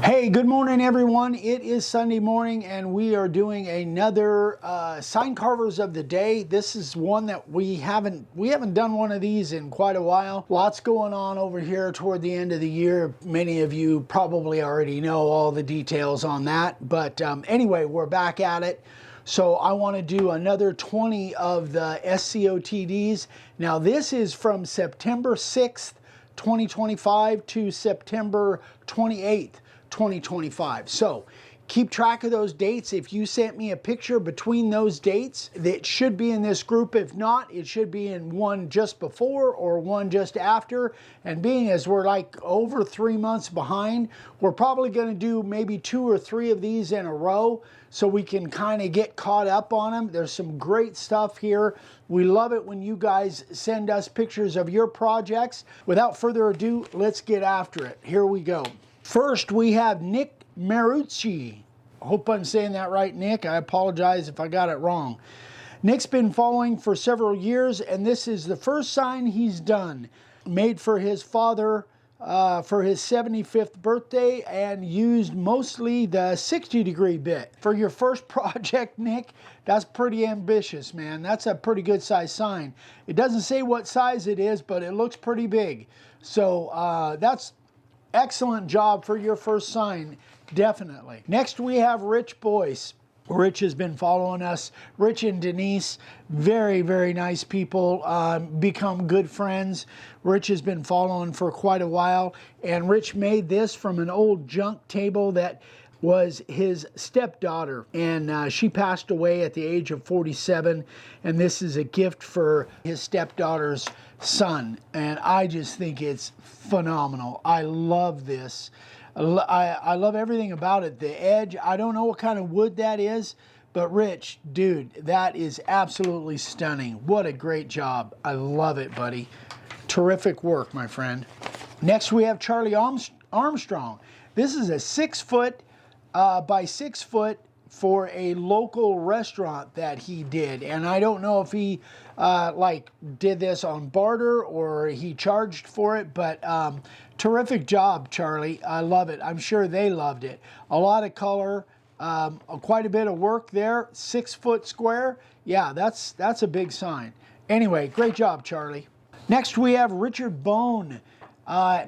Hey, good morning everyone. It is Sunday morning and we are doing another sign carvers of the day. This is one that we haven't done one of these in quite a while. Lots going on over here toward the end of the year. Many of you probably already know all the details on that, but anyway, we're back at it. So I want to do another 20 of the SCOTDs. Now this is from September 6th, 2025 to September 28th. 2025. So keep track of those dates. If you sent me a picture between those dates, that should be in this group. If not, it should be in one just before or one just after. And being as we're like over 3 months behind, we're probably going to do maybe 2 or 3 of these in a row so we can kind of get caught up on them. There's some great stuff here. We love it when you guys send us pictures of your projects. Without further ado, let's get after it. Here we go. First, we have Nick Marucci. I hope I'm saying that right, Nick. I apologize if I got it wrong. Nick's been following for several years, and this is the first sign he's done. Made for his father for his 75th birthday and used mostly the 60-degree bit. For your first project, Nick, that's pretty ambitious, man. That's a pretty good size sign. It doesn't say what size it is, but it looks pretty big. So that's excellent job for your first sign, definitely. Next we have Rich Boyce. Rich has been following us. Rich and Denise, very, very nice people, become good friends. Rich has been following for quite a while, and Rich made this from an old junk table that was his stepdaughter, and she passed away at the age of 47, and this is a gift for his stepdaughter's son, and I just think it's phenomenal. I love this. I love everything about it. The edge, I don't know what kind of wood that is, but Rich, dude, that is absolutely stunning. What a great job. I love it, buddy. Terrific work, my friend. Next we have Charlie Armstrong. This is a 6 foot by 6 foot for a local restaurant that he did, and I don't know if he like did this on barter or he charged for it, but terrific job, Charlie. I love it. I'm sure they loved it. A lot of color, quite a bit of work there. 6 foot square. Yeah, that's a big sign. Anyway, great job, Charlie. Next we have Richard Bone.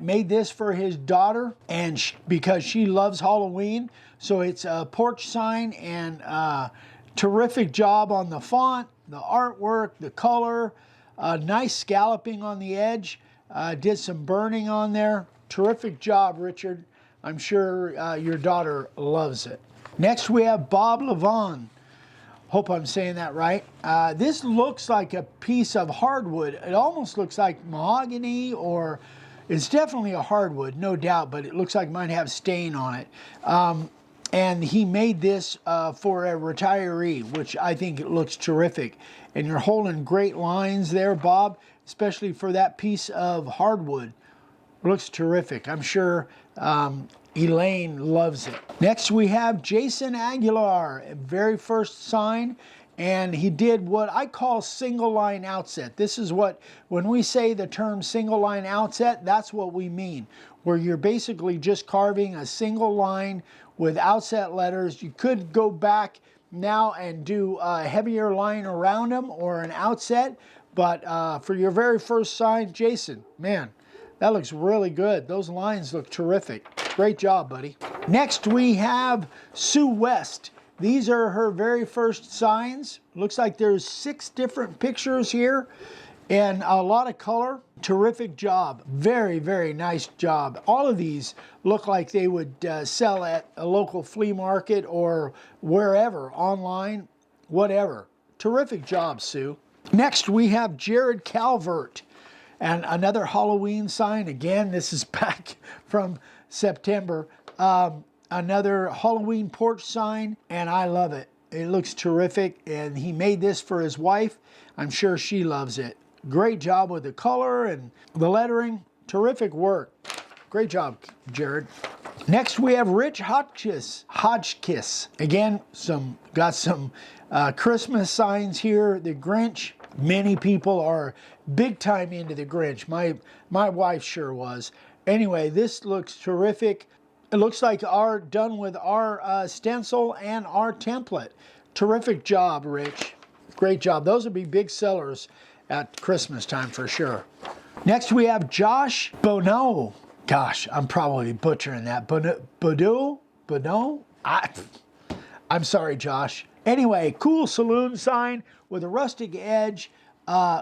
Made this for his daughter, and because she loves Halloween, so it's a porch sign, and terrific job on the font, the artwork, the color, nice scalloping on the edge, did some burning on there. Terrific job, Richard. I'm sure your daughter loves it. Next we have Bob Levon. Hope I'm saying that right. This looks like a piece of hardwood. It almost looks like mahogany, or it's definitely a hardwood, no doubt, but it looks like it might have stain on it. And he made this for a retiree, which I think it looks terrific. And you're holding great lines there, Bob, especially for that piece of hardwood. It looks terrific. I'm sure Elaine loves it. Next we have Jason Aguilar, very first sign. And he did what I call single line outset. This is what, when we say the term single line outset, that's what we mean. Where you're basically just carving a single line with outset letters. You could go back now and do a heavier line around them or an outset. But for your very first sign, Jason, man, that looks really good. Those lines look terrific. Great job, buddy. Next we have Sue West. These are her very first signs. Looks like there's 6 different pictures here and a lot of color. Terrific job. Very, very nice job. All of these look like they would sell at a local flea market or wherever, online, whatever. Terrific job, Sue. Next, we have Jared Calvert, and another Halloween sign. Again, this is back from September. Another Halloween porch sign, and I love it. It looks terrific, and he made this for his wife. I'm sure she loves it. Great job with the color and the lettering. Terrific work. Great job, Jared. Next, we have Rich Hodgkiss. Again, got some Christmas signs here. The Grinch. Many people are big time into the Grinch. My wife sure was. Anyway, this looks terrific. It looks like done with our stencil and our template. Terrific job, Rich. Great job. Those would be big sellers at Christmas time for sure. Next we have Josh Bonneau. Gosh, I'm probably butchering that. Bonneau? I'm sorry, Josh. Anyway, cool saloon sign with a rustic edge.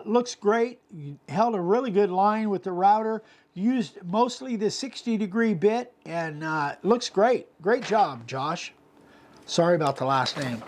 Looks great. You held a really good line with the router. Used mostly the 60-degree bit, and looks great. Great job, Josh. Sorry about the last name.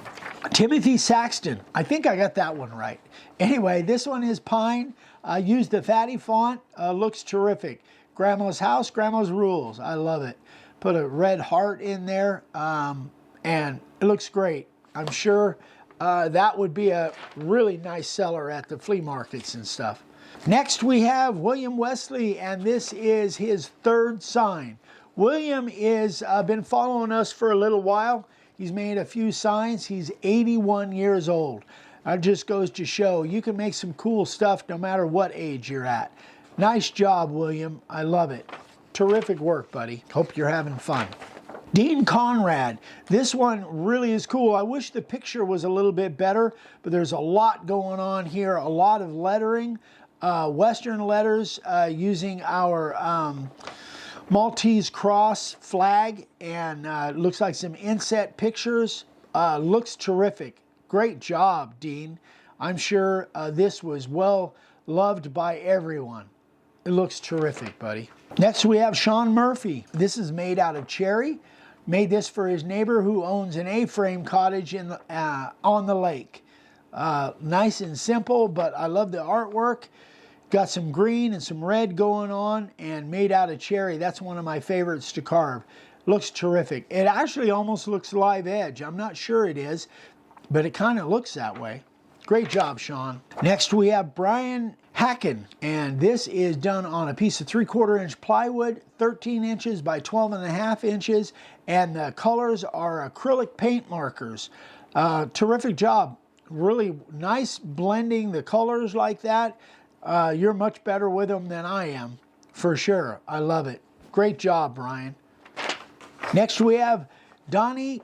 Timothy Saxton. I think I got that one right. Anyway, this one is pine. Used the fatty font. Looks terrific. Grandma's house, Grandma's rules. I love it. Put a red heart in there, and it looks great. I'm sure that would be a really nice seller at the flea markets and stuff. Next we have William Wesley, and this is his third sign. William is been following us for a little while. He's made a few signs. He's 81 years old. That just goes to show you can make some cool stuff no matter what age you're at. Nice job, William. I love it. Terrific work, buddy. Hope you're having fun. Dean Conrad. This one really is cool. I wish the picture was a little bit better, but there's a lot going on here. A lot of lettering, Western letters using our Maltese cross flag, and looks like some inset pictures. Looks terrific. Great job, Dean. I'm sure this was well loved by everyone. It looks terrific, buddy. Next we have Sean Murphy. This is made out of cherry. Made this for his neighbor who owns an A-frame cottage on the lake. Nice and simple, but I love the artwork. Got some green and some red going on, and made out of cherry. That's one of my favorites to carve. Looks terrific. It actually almost looks live edge. I'm not sure it is, but it kind of looks that way. Great job, Sean. Next we have Brian Hacken, and this is done on a piece of 3/4 inch plywood, 13 inches by 12.5 inches, and the colors are acrylic paint markers. Terrific job. Really nice blending the colors like that. You're much better with them than I am, for sure. I love it. Great job, Brian. Next we have Donnie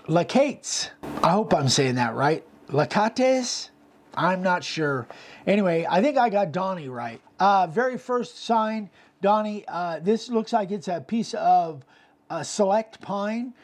Lacates. I hope I'm saying that right. Lacates? I'm not sure. Anyway, I think I got Donnie right. Very first sign, Donnie. This looks like it's a piece of select pine,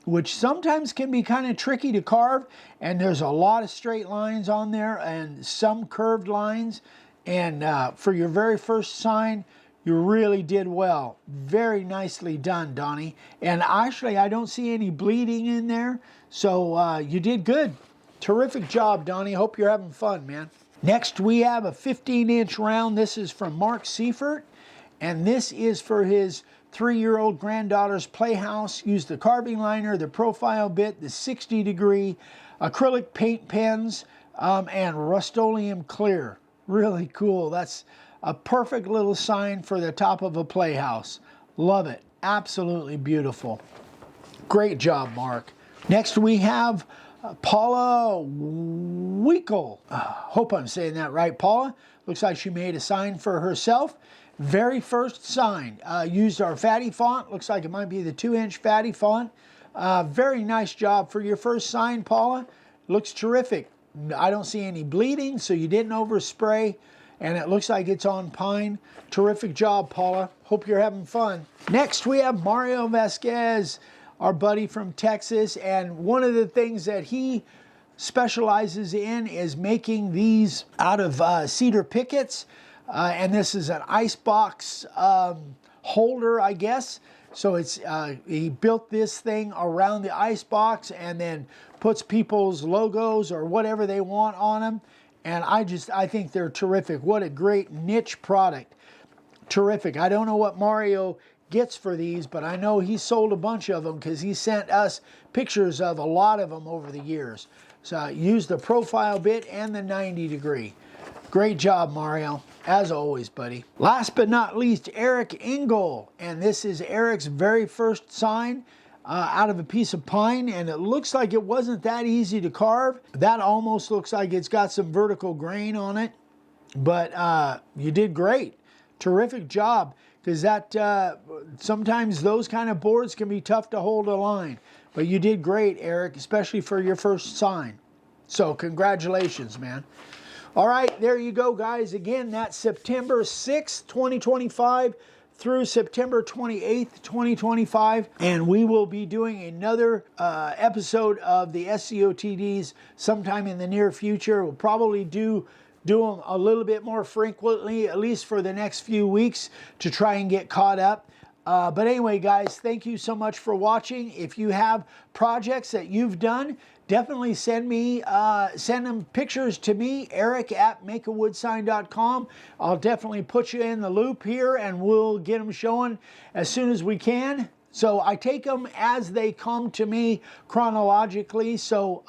which sometimes can be kind of tricky to carve, and there's a lot of straight lines on there and some curved lines. And for your very first sign, you really did well. Very nicely done, Donnie. And actually, I don't see any bleeding in there, so you did good. Terrific job, Donnie. Hope you're having fun, man. Next, we have a 15-inch round. This is from Mark Seifert, and this is for his 3-year-old granddaughter's playhouse. Used the carving liner, the profile bit, the 60-degree acrylic paint pens, and Rust-Oleum clear. Really cool. That's a perfect little sign for the top of a playhouse. Love it. Absolutely beautiful. Great job, Mark. Next, we have Paula Wickel. Hope I'm saying that right, Paula. Looks like she made a sign for herself. Very first sign. Used our fatty font. Looks like it might be the 2-inch fatty font. Very nice job for your first sign, Paula. Looks terrific. I don't see any bleeding, so you didn't overspray, and it looks like it's on pine. Terrific job, Paula. Hope you're having fun. Next, we have Mario Vasquez, our buddy from Texas, and one of the things that he specializes in is making these out of cedar pickets, and this is an icebox holder, I guess. So it's he built this thing around the icebox and then puts people's logos or whatever they want on them, and I think they're terrific. What a great niche product. Terrific. I don't know what Mario gets for these, but I know he sold a bunch of them because he sent us pictures of a lot of them over the years. So I used the profile bit and the 90-degree. Great job, Mario. As always, buddy. Last but not least, Eric Engel. And this is Eric's very first sign out of a piece of pine. And it looks like it wasn't that easy to carve. That almost looks like it's got some vertical grain on it. But you did great. Terrific job. because that sometimes those kind of boards can be tough to hold a line. But you did great, Eric, especially for your first sign. So congratulations, man. All right, there you go, guys. Again, that's September 6th, 2025 through September 28th, 2025. And we will be doing another episode of the SCOTDs sometime in the near future. We'll probably do them a little bit more frequently, at least for the next few weeks, to try and get caught up. But anyway, guys, thank you so much for watching. If you have projects that you've done, definitely send them pictures to me, eric@makeawoodsign.com. I'll definitely put you in the loop here, and we'll get them showing as soon as we can. So I take them as they come to me chronologically. So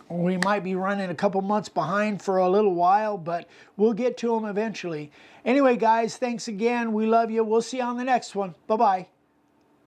we might be running a couple months behind for a little while, but we'll get to them eventually. Anyway, guys, thanks again. We love you. We'll see you on the next one. Bye-bye.